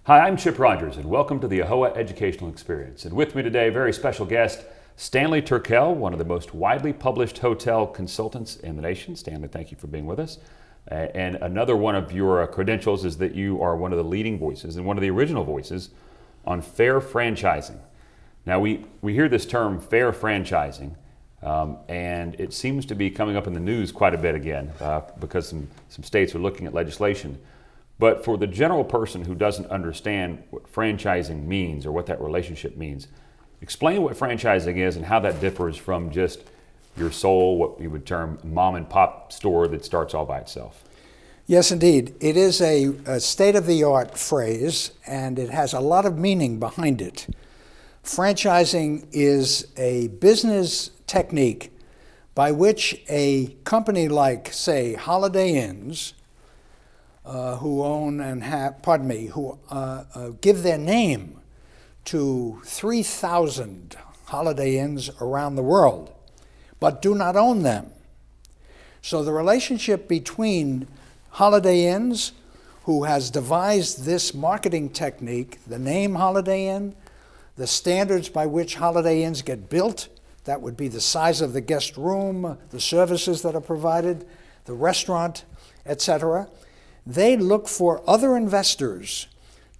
Hi, I'm Chip Rogers, and welcome to the AAHOA Educational Experience. And with me today, a very special guest, Stanley Turkel, one of the most widely published hotel consultants in the nation. Stanley, thank you for being with us. And another one of your credentials is that you are one of the leading voices and one of the original voices on fair franchising. Now, we hear this term, fair franchising, and it seems to be coming up in the news quite a bit again because some states are looking at legislation. But for the general person who doesn't understand what franchising means or what that relationship means, explain what franchising is and how that differs from just your sole, what you would term mom and pop store that starts all by itself. Yes, indeed. It is a state-of-the-art phrase, and it has a lot of meaning behind it. Franchising is a business technique by which a company like, say, Holiday Inns, who give their name to 3,000 Holiday Inns around the world, but do not own them. So the relationship between Holiday Inns, who has devised this marketing technique, the name Holiday Inn, the standards by which Holiday Inns get built, that would be the size of the guest room, the services that are provided, the restaurant, etc. They look for other investors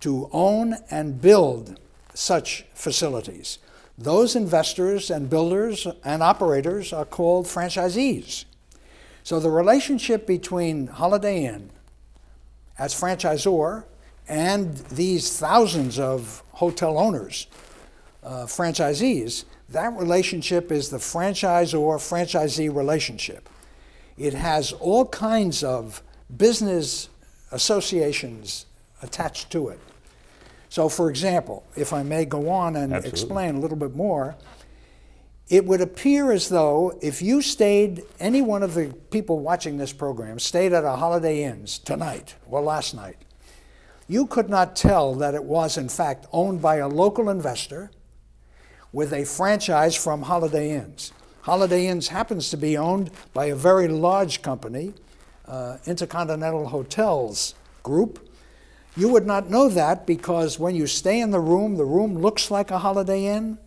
to own and build such facilities. Those investors and builders and operators are called franchisees. So the relationship between Holiday Inn as franchisor and these thousands of hotel owners, franchisees, that relationship is the franchisor-franchisee relationship. It has all kinds of business associations attached to it. So for example, if I may go on and Absolutely. Explain a little bit more, it would appear as though if you stayed, any one of the people watching this program stayed at a Holiday Inn's tonight or last night, you could not tell that it was in fact owned by a local investor with a franchise from Holiday Inns. Holiday Inns happens to be owned by a very large company, Intercontinental Hotels Group. You would not know that because when you stay in the room looks like a Holiday Inn.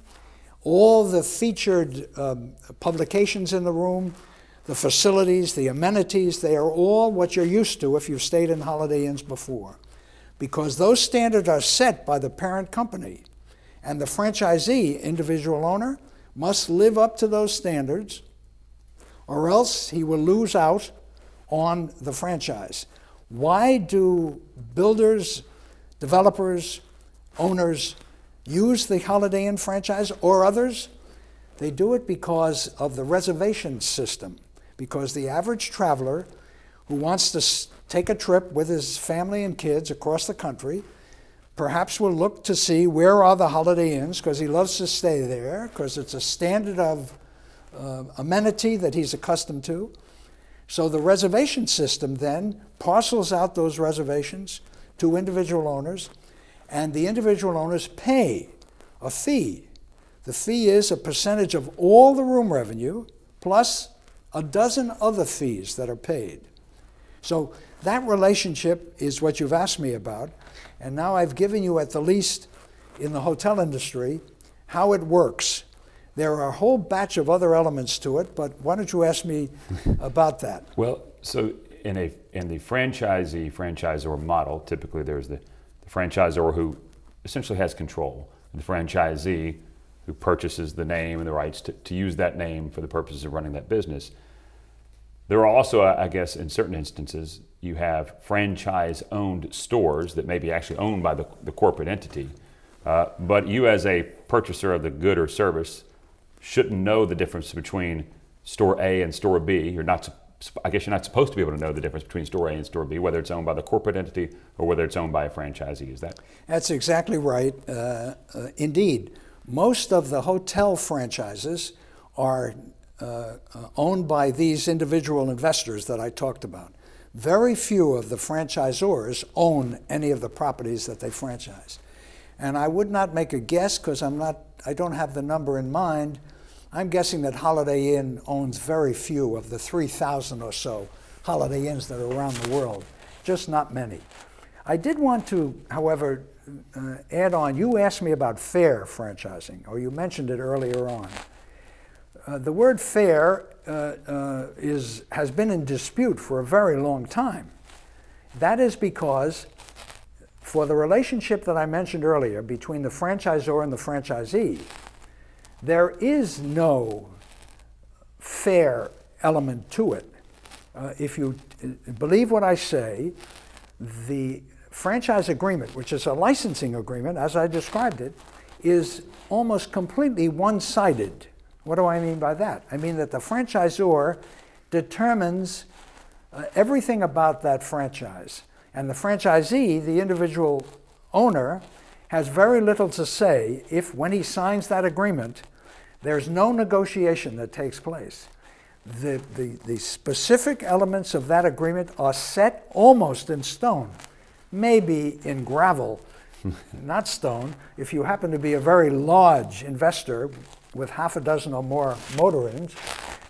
All the featured publications in the room, the facilities, the amenities, they are all what you're used to if you've stayed in Holiday Inns before. Because those standards are set by the parent company. And the franchisee, individual owner, must live up to those standards or else he will lose out on the franchise. Why do builders, developers, owners use the Holiday Inn franchise or others? They do it because of the reservation system, because the average traveler who wants to take a trip with his family and kids across the country perhaps will look to see where are the Holiday Inns because he loves to stay there because it's a standard of amenity that he's accustomed to. So the reservation system then parcels out those reservations to individual owners, and the individual owners pay a fee. The fee is a percentage of all the room revenue plus a dozen other fees that are paid. So that relationship is what you've asked me about, and now I've given you at the least in the hotel industry how it works. There are a whole batch of other elements to it, but why don't you ask me about that? Well, so in the franchisor model, typically there's the franchisor who essentially has control, and the franchisee who purchases the name and the rights to use that name for the purposes of running that business. There are also, I guess, in certain instances, you have franchise-owned stores that may be actually owned by the corporate entity, but you as a purchaser of the good or service shouldn't know the difference between store A and store B. I guess you're not supposed to be able to know the difference between store A and store B, whether it's owned by the corporate entity or whether it's owned by a franchisee. Is that? That's exactly right. Indeed, most of the hotel franchises are owned by these individual investors that I talked about. Very few of the franchisors own any of the properties that they franchise. And I would not make a guess because I don't have the number in mind. I'm guessing that Holiday Inn owns very few of the 3,000 or so Holiday Inns that are around the world, just not many. I did want to, however, add on, you asked me about fair franchising, or you mentioned it earlier on. The word fair has been in dispute for a very long time. That is because for the relationship that I mentioned earlier between the franchisor and the franchisee, there is no fair element to it. If you believe what I say, the franchise agreement, which is a licensing agreement, as I described it, is almost completely one-sided. What do I mean by that? I mean that the franchisor determines everything about that franchise, and the franchisee, the individual owner, has very little to say if, when he signs that agreement, there's no negotiation that takes place. The specific elements of that agreement are set almost in stone, maybe in gravel, not stone. If you happen to be a very large investor with half a dozen or more motor inns,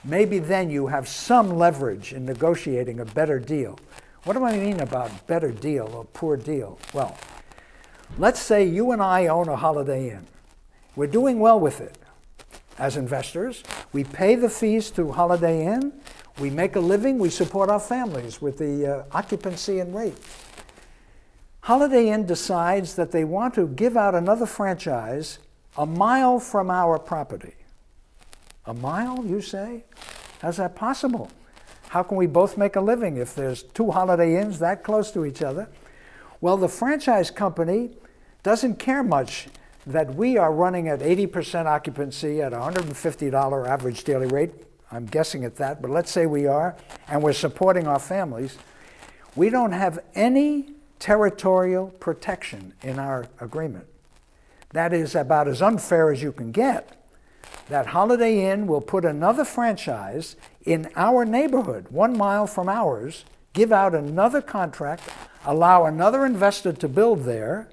maybe then you have some leverage in negotiating a better deal. What do I mean about better deal or poor deal? Well, let's say you and I own a Holiday Inn. We're doing well with it. As investors, we pay the fees to Holiday Inn, we make a living, we support our families with the occupancy and rate. Holiday Inn decides that they want to give out another franchise a mile from our property. A mile, you say? How's that possible? How can we both make a living if there's two Holiday Inns that close to each other? Well, the franchise company doesn't care much that we are running at 80% occupancy at $150 average daily rate. I'm guessing at that, but let's say we are, and we're supporting our families. We don't have any territorial protection in our agreement. That is about as unfair as you can get. That Holiday Inn will put another franchise in our neighborhood, 1 mile from ours, give out another contract, allow another investor to build there,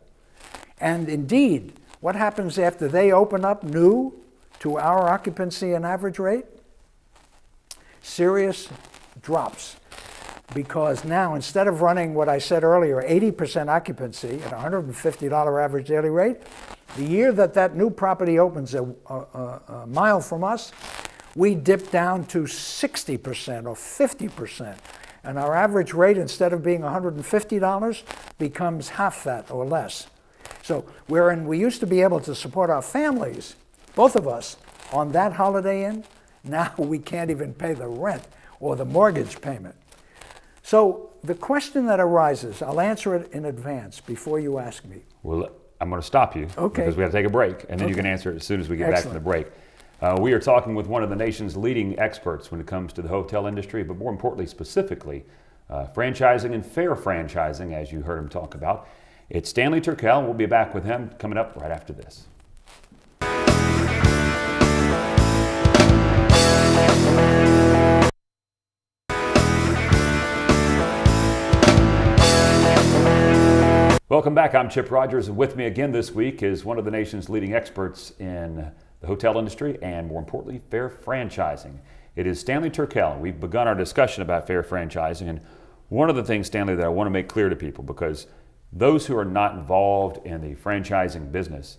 and indeed, what happens after they open up new to our occupancy and average rate? Serious drops. Because now, instead of running what I said earlier, 80% occupancy at $150 average daily rate, the year that that new property opens a mile from us, we dip down to 60% or 50%. And our average rate, instead of being $150, becomes half that or less. So wherein we used to be able to support our families, both of us, on that Holiday Inn, now we can't even pay the rent or the mortgage payment. So the question that arises, I'll answer it in advance before you ask me. Well, I'm going to stop you because we have to take a break, and then you can answer it as soon as we get back from the break. We are talking with one of the nation's leading experts when it comes to the hotel industry, but more importantly, specifically, franchising and fair franchising, as you heard him talk about. It's Stanley Turkel. We'll be back with him coming up right after this. Welcome back. I'm Chip Rogers, and with me again this week is one of the nation's leading experts in the hotel industry and, more importantly, fair franchising. It is Stanley Turkel. We've begun our discussion about fair franchising, and one of the things, Stanley, that I want to make clear to people, because those who are not involved in the franchising business,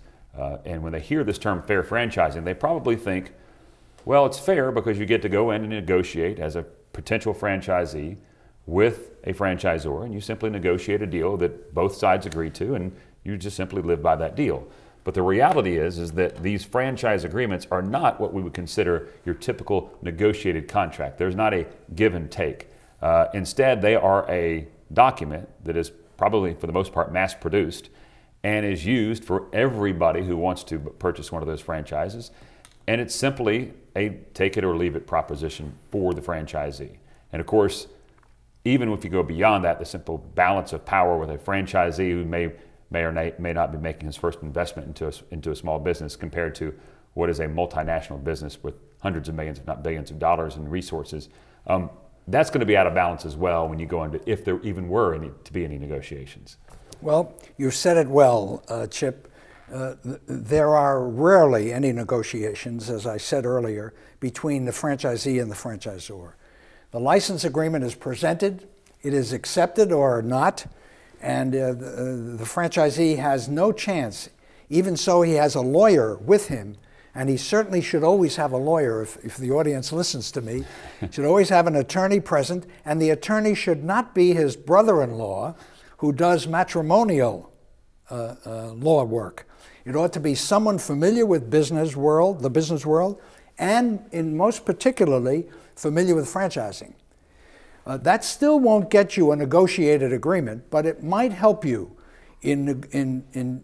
and when they hear this term fair franchising, they probably think, well, it's fair because you get to go in and negotiate as a potential franchisee with a franchisor, and you simply negotiate a deal that both sides agree to, and you just simply live by that deal. But the reality is that these franchise agreements are not what we would consider your typical negotiated contract. There's not a give and take. Instead, they are a document that is probably, for the most part, mass-produced and is used for everybody who wants to purchase one of those franchises. And it's simply a take it or leave it proposition for the franchisee. And of course, even if you go beyond that, the simple balance of power with a franchisee who may or may not be making his first investment into a small business compared to what is a multinational business with hundreds of millions, if not billions of dollars in resources, that's going to be out of balance as well when you go into, if there even were to be any negotiations. Well, you said it well, Chip. There are rarely any negotiations, as I said earlier, between the franchisee and the franchisor. The license agreement is presented, it is accepted or not, and the franchisee has no chance. Even so, he has a lawyer with him, and he certainly should always have a lawyer, if the audience listens to me, should always have an attorney present, and the attorney should not be his brother-in-law who does matrimonial law work. It ought to be someone familiar with the business world, and in most particularly familiar with franchising. That still won't get you a negotiated agreement, but it might help you in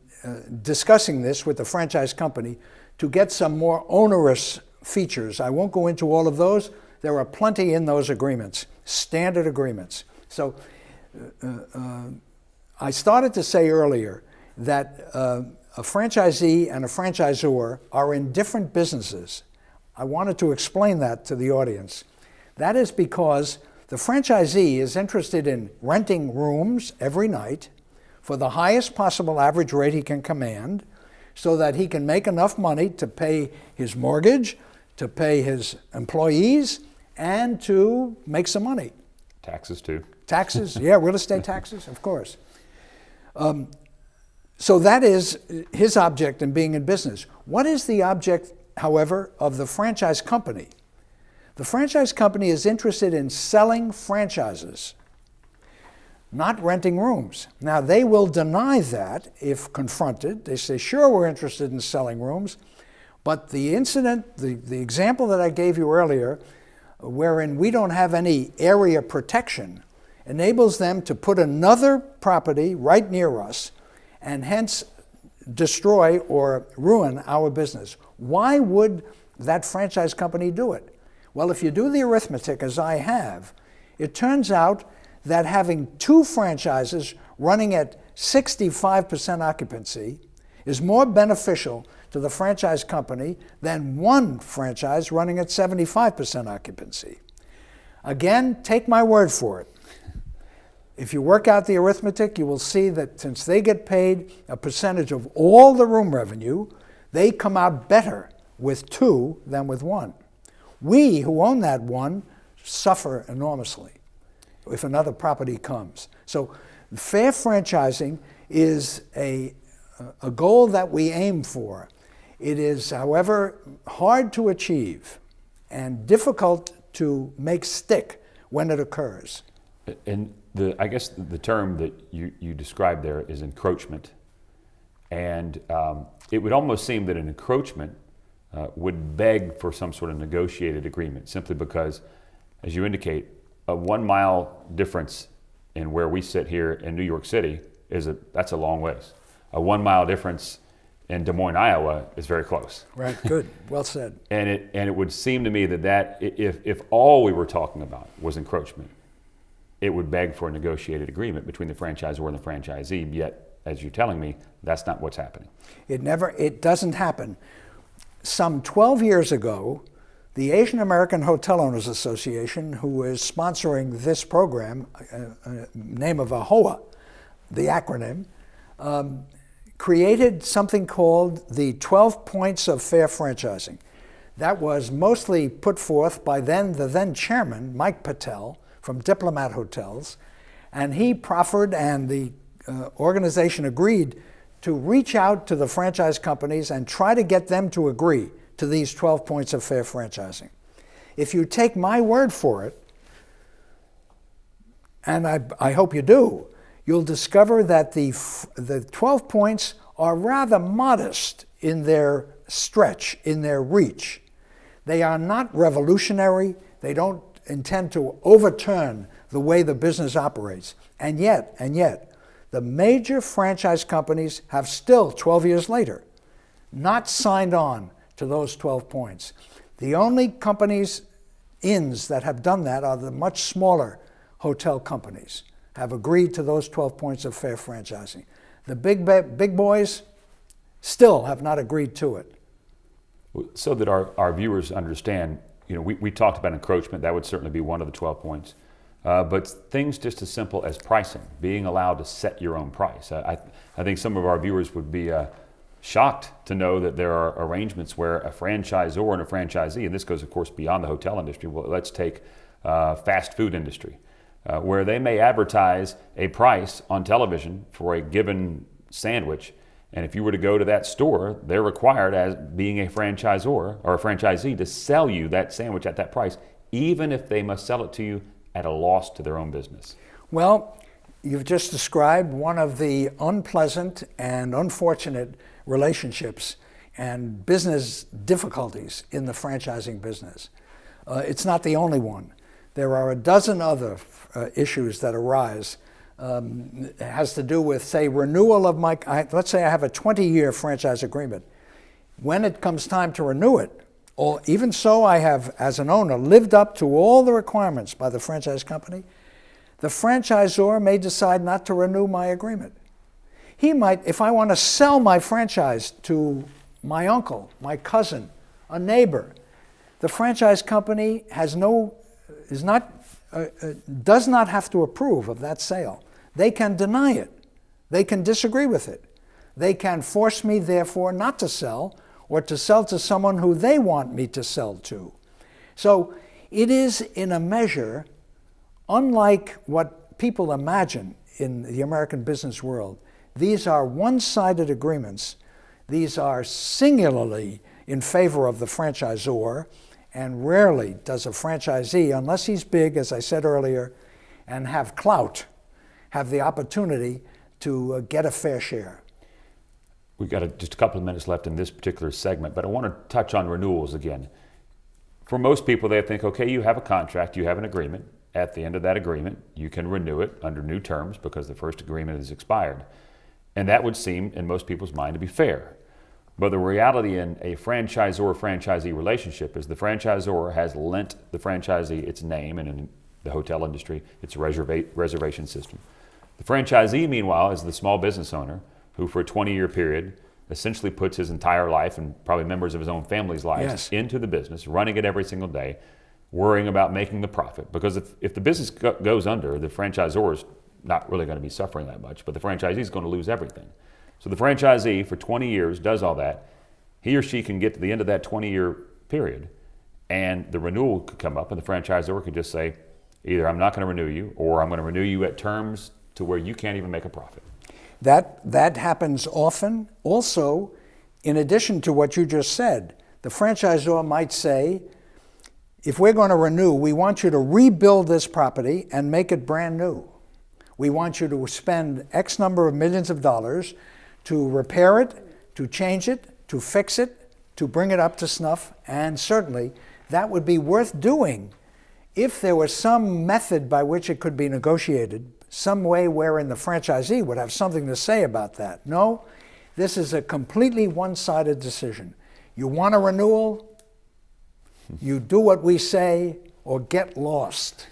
discussing this with the franchise company to get some more onerous features. I won't go into all of those. There are plenty in those agreements, standard agreements. So I started to say earlier that a franchisee and a franchisor are in different businesses. I wanted to explain that to the audience. That is because the franchisee is interested in renting rooms every night for the highest possible average rate he can command, so that he can make enough money to pay his mortgage, to pay his employees, and to make some money. Taxes too. Taxes, yeah, real estate taxes, of course. So that is his object in being in business. What is the object, however, of the franchise company? The franchise company is interested in selling franchises, not renting rooms. Now, they will deny that if confronted. They say, sure, we're interested in selling rooms, but the incident, the example that I gave you earlier, wherein we don't have any area protection, enables them to put another property right near us and hence destroy or ruin our business. Why would that franchise company do it? Well, if you do the arithmetic as I have, it turns out that having two franchises running at 65% occupancy is more beneficial to the franchise company than one franchise running at 75% occupancy. Again, take my word for it. If you work out the arithmetic, you will see that since they get paid a percentage of all the room revenue, they come out better with two than with one. We who own that one suffer enormously if another property comes. So fair franchising is a goal that we aim for. It is, however, hard to achieve and difficult to make stick when it occurs. And I guess the term that you described there is encroachment. And it would almost seem that an encroachment would beg for some sort of negotiated agreement, simply because, as you indicate, a 1 mile difference in where we sit here in New York City that's a long ways. A 1 mile difference in Des Moines, Iowa is very close. Right, good, well said. And it would seem to me that if all we were talking about was encroachment, it would beg for a negotiated agreement between the franchisor and the franchisee, yet, as you're telling me, that's not what's happening. It doesn't happen. Some 12 years ago, the Asian American Hotel Owners Association, who is sponsoring this program, name of AAHOA, the acronym, created something called the 12 Points of Fair Franchising. That was mostly put forth by the then chairman, Mike Patel, from Diplomat Hotels, and he proffered, and the organization agreed to reach out to the franchise companies and try to get them to agree to these 12 points of fair franchising. If you take my word for it, and I hope you do, you'll discover that the 12 points are rather modest in their stretch, in their reach. They are not revolutionary. They don't intend to overturn the way the business operates. And yet, the major franchise companies have still, 12 years later, not signed on to those 12 points. The only companies, inns, that have done that are the much smaller hotel companies, have agreed to those 12 points of fair franchising. The big boys still have not agreed to it. So that our viewers understand, we talked about encroachment. That would certainly be one of the 12 points. But things just as simple as pricing, being allowed to set your own price. I think some of our viewers would be shocked to know that there are arrangements where a franchisor and a franchisee, and this goes, of course, beyond the hotel industry. Well, let's take fast food industry. where they may advertise a price on television for a given sandwich. And if you were to go to that store, they're required, as being a franchisor or a franchisee, to sell you that sandwich at that price, even if they must sell it to you at a loss to their own business. Well, you've just described one of the unpleasant and unfortunate relationships and business difficulties in the franchising business. It's not the only one. There are a dozen other issues that arise. It has to do with, say, renewal of let's say I have a 20-year franchise agreement. When it comes time to renew it, or even so I have, as an owner, lived up to all the requirements by the franchise company, the franchisor may decide not to renew my agreement. He might, if I want to sell my franchise to my uncle, my cousin, a neighbor, the franchise company does not have to approve of that sale. They can deny it. They can disagree with it. They can force me, therefore, not to sell, or to sell to someone who they want me to sell to. So it is, in a measure, unlike what people imagine in the American business world. These are one-sided agreements. These are singularly in favor of the franchisor, and rarely does a franchisee, unless he's big, as I said earlier, and have clout, have the opportunity to get a fair share. We've got just a couple of minutes left in this particular segment, but I want to touch on renewals again. For most people, they think, okay, you have a contract, you have an agreement. At the end of that agreement, you can renew it under new terms because the first agreement is expired. And that would seem, in most people's mind, to be fair. But the reality in a franchisor-franchisee relationship is the franchisor has lent the franchisee its name, and in the hotel industry, its reservation system. The franchisee, meanwhile, is the small business owner who, for a 20-year period, essentially puts his entire life and probably members of his own family's lives into the business, running it every single day, worrying about making the profit. Because if the business goes under, the franchisor is not really going to be suffering that much, but the franchisee is going to lose everything. So the franchisee for 20 years does all that. He or she can get to the end of that 20-year period, and the renewal could come up, and the franchisor could just say, either I'm not going to renew you, or I'm going to renew you at terms to where you can't even make a profit. That happens often. Also, in addition to what you just said, the franchisor might say, if we're going to renew, we want you to rebuild this property and make it brand new. We want you to spend X number of millions of dollars to repair it, to change it, to fix it, to bring it up to snuff, and certainly that would be worth doing if there was some method by which it could be negotiated, some way wherein the franchisee would have something to say about that. No, this is a completely one-sided decision. You want a renewal, you do what we say, or get lost.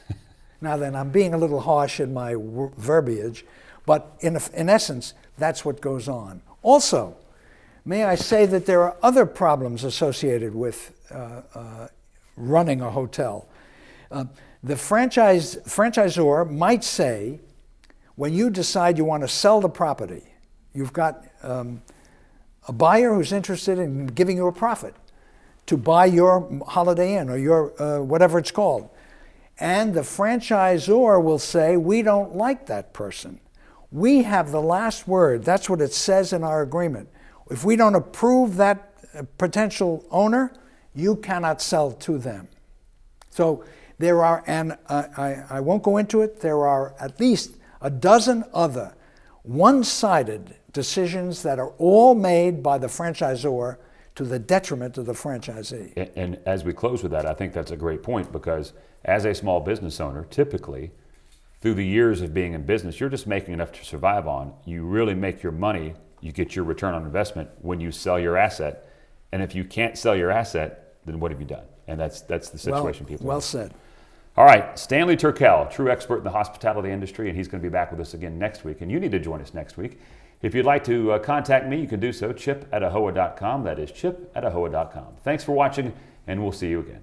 Now then, I'm being a little harsh in my verbiage, but in essence, that's what goes on. Also, may I say that there are other problems associated with running a hotel. The franchisor might say, when you decide you want to sell the property, you've got a buyer who's interested in giving you a profit to buy your Holiday Inn or your whatever it's called. And the franchisor will say, we don't like that person. We have the last word. That's what it says in our agreement. If we don't approve that potential owner, you cannot sell to them. So there are, and I won't go into it, there are at least a dozen other one-sided decisions that are all made by the franchisor to the detriment of the franchisee. And as we close with that, I think that's a great point, because as a small business owner, typically, through the years of being in business, you're just making enough to survive on. You really make your money, you get your return on investment when you sell your asset. And if you can't sell your asset, then what have you done? And that's the situation people are in. Well said. All right, Stanley Turkel, true expert in the hospitality industry, and he's going to be back with us again next week. And you need to join us next week. If you'd like to contact me, you can do so, chip@AAHOA.com. That is chip@AAHOA.com. Thanks for watching, and we'll see you again.